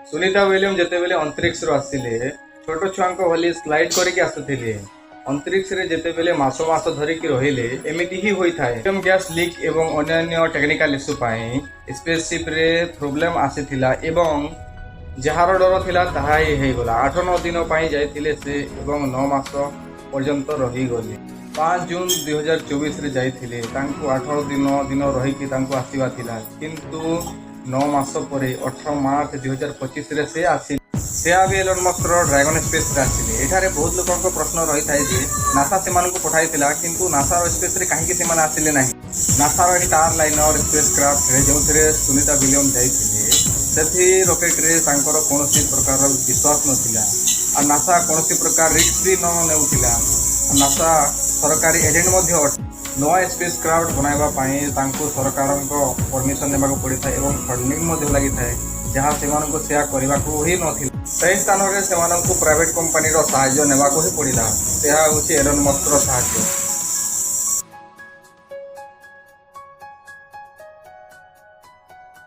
Sunita William जेतेबेले अंतरिक्ष आसिले छोट छुआ भली स्लाइड करके आसुथिले अंतरिक्ष रे जेतेबेले मास मास धरिकी रहिले एमिति ही होई थाए। हिलियम गैस लीक एवं अन्य टेक्निकल इश्यू पाई स्पेसशिप रे प्रॉब्लम आसीथिला एवं जहार डर थिला ताहा ही हे गला 8-9 दिन पाई जाइथिले से एवं 9 मास पर्यंत रही गले। 5 जून 2024 रे जाइथिले तांको 18 दिन रही तांको आसीबा थिला किंतु 9 मास परे 18 मार्च 2025 रे से आसी से भी एलन मस्क ड्रैगन स्पेस रे आसिले। एठारे बहुत लोकंको प्रश्न रही थाए जे नासा सेमानंको पठाइथिला किंतु नासा स्पेस रे काहेकि सेमान आसिले नाही। NASA star liner space craft रे जोंथरे सुनीता विलियम जाइथिले सेथि रॉकेट रे तांकर कोनोसी प्रकार विश्वास नथिला आ नासा कोनोसी प्रकार रिस्क भी न नेउथिला। नासा सरकारी एजेंट मध्य नवा स्पेस क्राफ्ट बनाइबा पाई तांको सरकारंको परमिशन नेबाको पड़िथा एवं फंडिंग मध्य लागि थाए जहाँ सेमानंको सेया करिबाको ही नथिला। सही स्थान रे सेमानंको प्राइवेट कंपनी रो सहायता नेबाको ही पड़िला। सेहा होछि एलन मस्क रो सहायता।